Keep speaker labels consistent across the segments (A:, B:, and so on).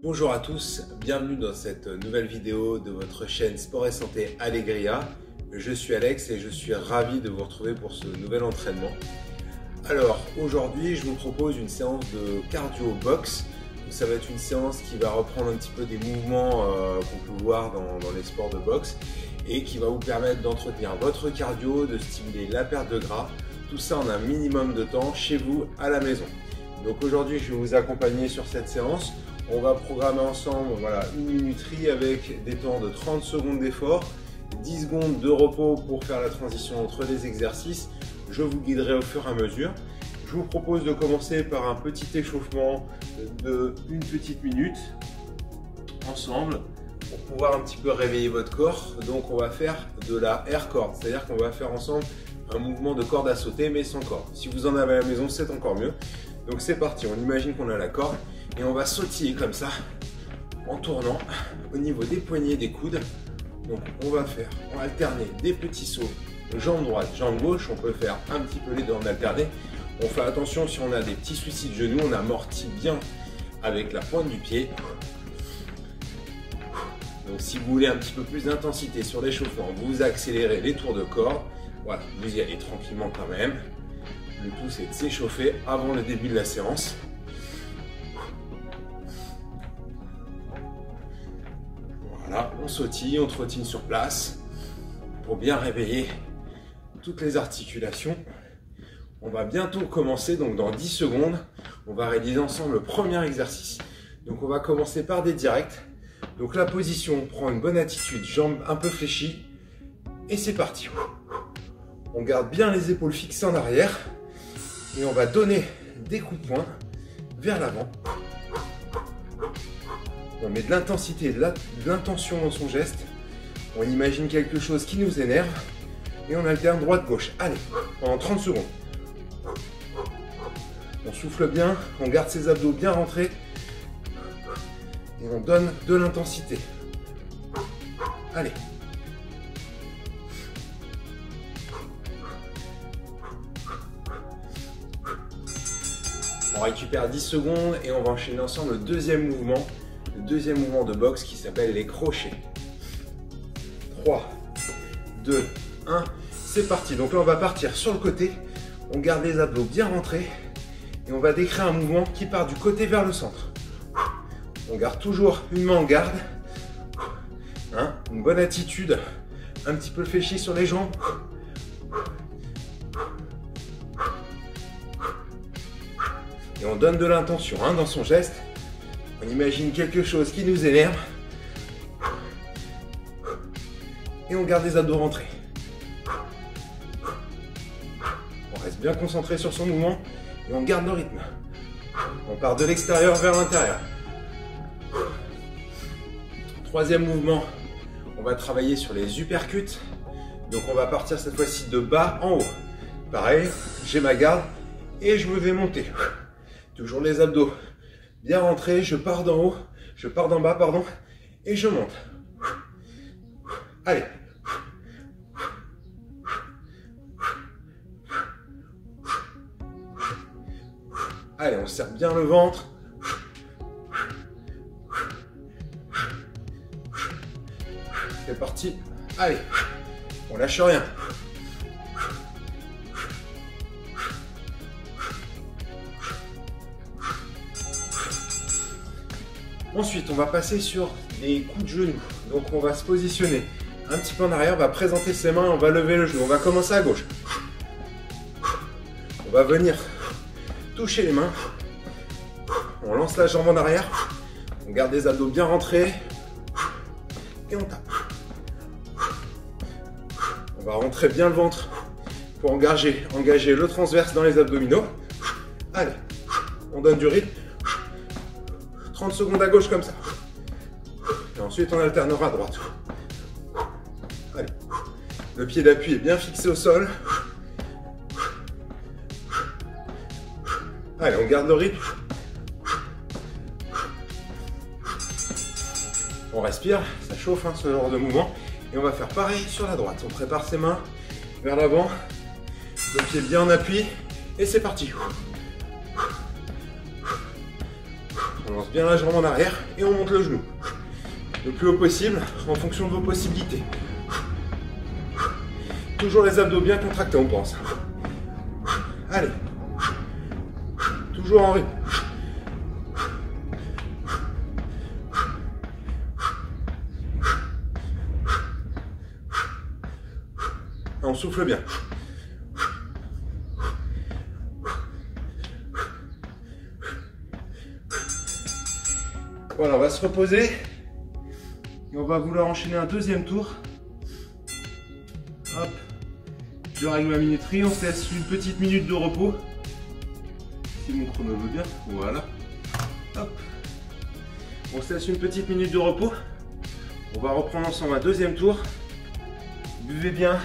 A: Bonjour à tous, bienvenue dans cette nouvelle vidéo de votre chaîne Sport et Santé Allegria. Je suis Alex et je suis ravi de vous retrouver pour ce nouvel entraînement. Alors aujourd'hui je vous propose une séance de cardio box. Donc, ça va être une séance qui va reprendre un petit peu des mouvements qu'on peut voir dans les sports de boxe et qui va vous permettre d'entretenir votre cardio, de stimuler la perte de gras. Tout ça en un minimum de temps chez vous à la maison. Donc aujourd'hui je vais vous accompagner sur cette séance. On va programmer ensemble une minuterie avec des temps de 30 secondes d'effort, 10 secondes de repos pour faire la transition entre les exercices. Je vous guiderai au fur et à mesure. Je vous propose de commencer par un petit échauffement de une petite minute ensemble pour pouvoir un petit peu réveiller votre corps. Donc on va faire de la air cord, c'est-à-dire qu'on va faire ensemble un mouvement de corde à sauter mais sans corde. Si vous en avez à la maison, c'est encore mieux. Donc c'est parti, on imagine qu'on a la corde. Et on va sautiller comme ça, en tournant au niveau des poignets, des coudes. Donc on va alterner des petits sauts, jambe droite, jambe gauche. On peut faire un petit peu les deux en alterné. On fait attention si on a des petits soucis de genoux, on amortit bien avec la pointe du pied. Donc si vous voulez un petit peu plus d'intensité sur l'échauffement, vous accélérez les tours de corde. Voilà, vous y allez tranquillement quand même. Le tout c'est de s'échauffer avant le début de la séance. Voilà, on sautille, on trottine sur place pour bien réveiller toutes les articulations. On va bientôt commencer, donc dans 10 secondes, on va réaliser ensemble le premier exercice. Donc on va commencer par des directs. Donc la position, on prend une bonne attitude, jambes un peu fléchies et c'est parti. On garde bien les épaules fixées en arrière et on va donner des coups de poing vers l'avant. On met de l'intensité, de l'intention dans son geste. On imagine quelque chose qui nous énerve. Et on alterne droite-gauche. Allez, pendant 30 secondes. On souffle bien, on garde ses abdos bien rentrés. Et on donne de l'intensité. Allez. On récupère 10 secondes et on va enchaîner ensemble le deuxième mouvement. Le deuxième mouvement de boxe qui s'appelle les crochets. 3, 2, 1, c'est parti. Donc là on va partir sur le côté, on garde les abdos bien rentrés et on va décrire un mouvement qui part du côté vers le centre. On garde toujours une main en garde, une bonne attitude, un petit peu fléchi sur les jambes. Et on donne de l'intention dans son geste. On imagine quelque chose qui nous énerve. Et on garde les abdos rentrés. On reste bien concentré sur son mouvement et on garde le rythme. On part de l'extérieur vers l'intérieur. Troisième mouvement, on va travailler sur les uppercuts. Donc on va partir cette fois-ci de bas en haut. Pareil, j'ai ma garde et je me vais monter. Toujours les abdos bien rentré, je pars d'en haut, je pars d'en bas, pardon, et je monte. Allez. Allez, on serre bien le ventre. C'est parti. Allez, on lâche rien. Ensuite, on va passer sur des coups de genoux. Donc, on va se positionner un petit peu en arrière, on va présenter ses mains, on va lever le genou. On va commencer à gauche. On va venir toucher les mains. On lance la jambe en arrière. On garde les abdos bien rentrés. Et on tape. On va rentrer bien le ventre pour engager le transverse dans les abdominaux. Allez, on donne du rythme. 30 secondes à gauche comme ça. Et ensuite, on alternera à droite. Allez. Le pied d'appui est bien fixé au sol. Allez, on garde le rythme. On respire, ça chauffe ce genre de mouvement. Et on va faire pareil sur la droite. On prépare ses mains vers l'avant. Le pied bien en appui. Et c'est parti. On lance bien la jambe en arrière et on monte le genou. Le plus haut possible en fonction de vos possibilités. Toujours les abdos bien contractés, on pense. Allez. Toujours en rythme. On souffle bien. Voilà, on va se reposer. Et on va vouloir enchaîner un deuxième tour. Hop. Je règle ma minuterie. On se laisse une petite minute de repos. Si mon chrono veut bien. Voilà. Hop. On se laisse une petite minute de repos. On va reprendre ensemble un deuxième tour. Buvez bien.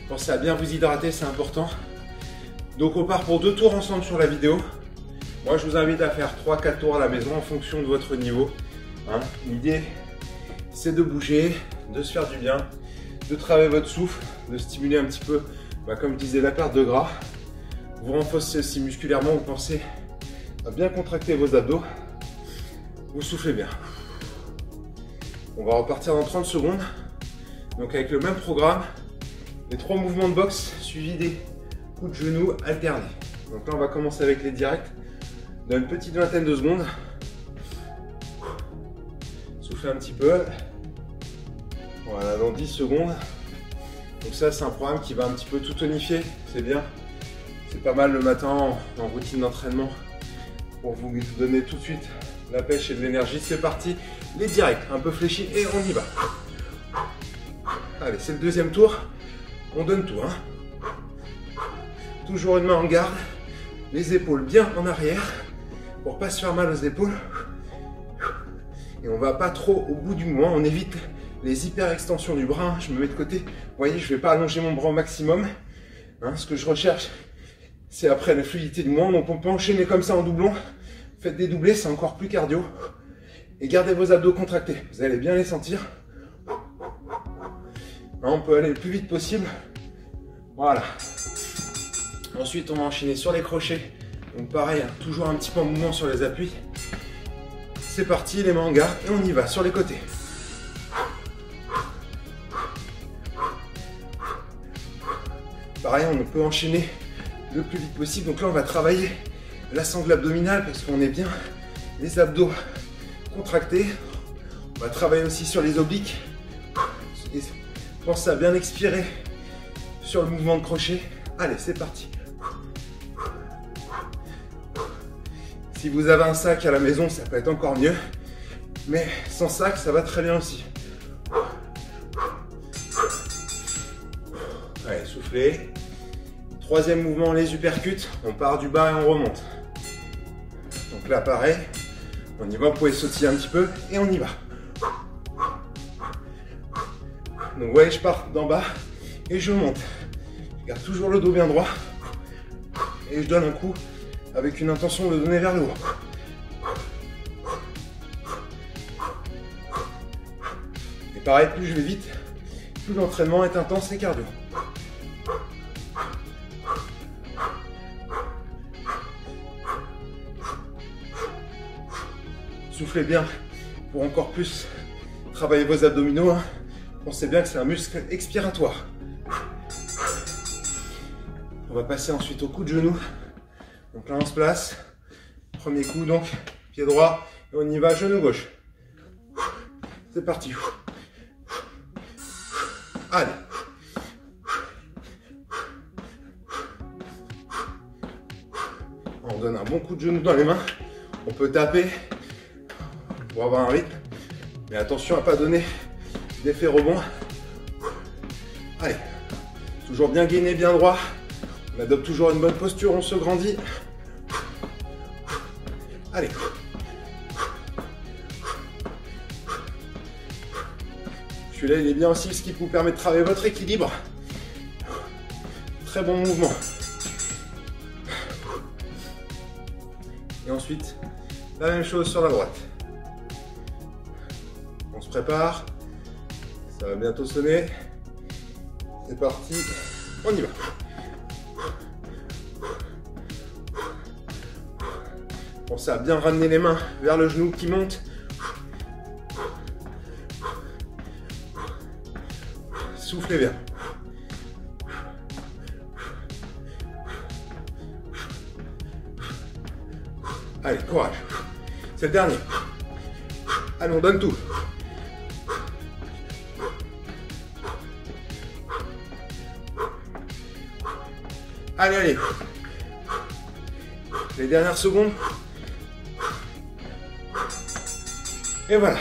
A: Pensez à bien vous hydrater, c'est important. Donc on part pour 2 tours ensemble sur la vidéo. Moi je vous invite à faire 3-4 tours à la maison en fonction de votre niveau. Hein. L'idée c'est de bouger, de se faire du bien, de travailler votre souffle, de stimuler un petit peu, comme je disais, la perte de gras. Vous renforcez aussi musculairement, vous pensez à bien contracter vos abdos. Vous soufflez bien. On va repartir dans 30 secondes. Donc avec le même programme. Les 3 mouvements de boxe suivis des coups de genoux alternés. Donc là, on va commencer avec les directs dans une petite vingtaine de secondes. Soufflez un petit peu. Voilà, dans 10 secondes. Donc ça, c'est un programme qui va un petit peu tout tonifier. C'est bien. C'est pas mal le matin en routine d'entraînement pour vous donner tout de suite la pêche et de l'énergie. C'est parti. Les directs, un peu fléchis et on y va. Allez, c'est le deuxième tour. On donne tout, hein. Toujours une main en garde, les épaules bien en arrière pour pas se faire mal aux épaules. Et on va pas trop au bout du mouvement, on évite les hyper extensions du bras. Hein. Je me mets de côté. Vous voyez, je vais pas allonger mon bras au maximum. Hein, ce que je recherche, c'est après la fluidité du mouvement. Donc on peut enchaîner comme ça en doublon. Faites des doublés, c'est encore plus cardio. Et gardez vos abdos contractés. Vous allez bien les sentir. On peut aller le plus vite possible. Voilà. Ensuite, on va enchaîner sur les crochets. Donc pareil, hein, toujours un petit peu en mouvement sur les appuis. C'est parti, les mains en garde et on y va sur les côtés. Pareil, on peut enchaîner le plus vite possible. Donc là, on va travailler la sangle abdominale parce qu'on est bien les abdos contractés. On va travailler aussi sur les obliques. Et pensez à bien expirer sur le mouvement de crochet. Allez, c'est parti. Si vous avez un sac à la maison, ça peut être encore mieux. Mais sans sac, ça va très bien aussi. Allez, soufflez. Troisième mouvement, les uppercuts. On part du bas et on remonte. Donc là, pareil. On y va, vous pouvez sautiller un petit peu et on y va. Donc vous voyez, je pars d'en bas et je monte. Je garde toujours le dos bien droit. Et je donne un coup avec une intention de donner vers le haut. Et pareil, plus je vais vite, plus l'entraînement est intense et cardio. Soufflez bien pour encore plus travailler vos abdominaux. Hein. Pensez bien que c'est un muscle expiratoire. On va passer ensuite au coup de genou. Donc là on se place. Premier coup donc, pied droit. Et on y va, genou gauche. C'est parti. Allez. On donne un bon coup de genou dans les mains. On peut taper pour avoir un rythme. Mais attention à ne pas donner d'effet rebond. Allez. Toujours bien gainé, bien droit. On adopte toujours une bonne posture, on se grandit. Allez. Celui-là, il est bien aussi, ce qui vous permet de travailler votre équilibre. Très bon mouvement. Et ensuite, la même chose sur la droite. On se prépare. Ça va bientôt sonner. C'est parti. On y va. Pensez à bien ramener les mains vers le genou qui monte. Soufflez bien. Allez, courage. C'est le dernier. Allez, on donne tout. Allez, allez. Les dernières secondes. Et voilà.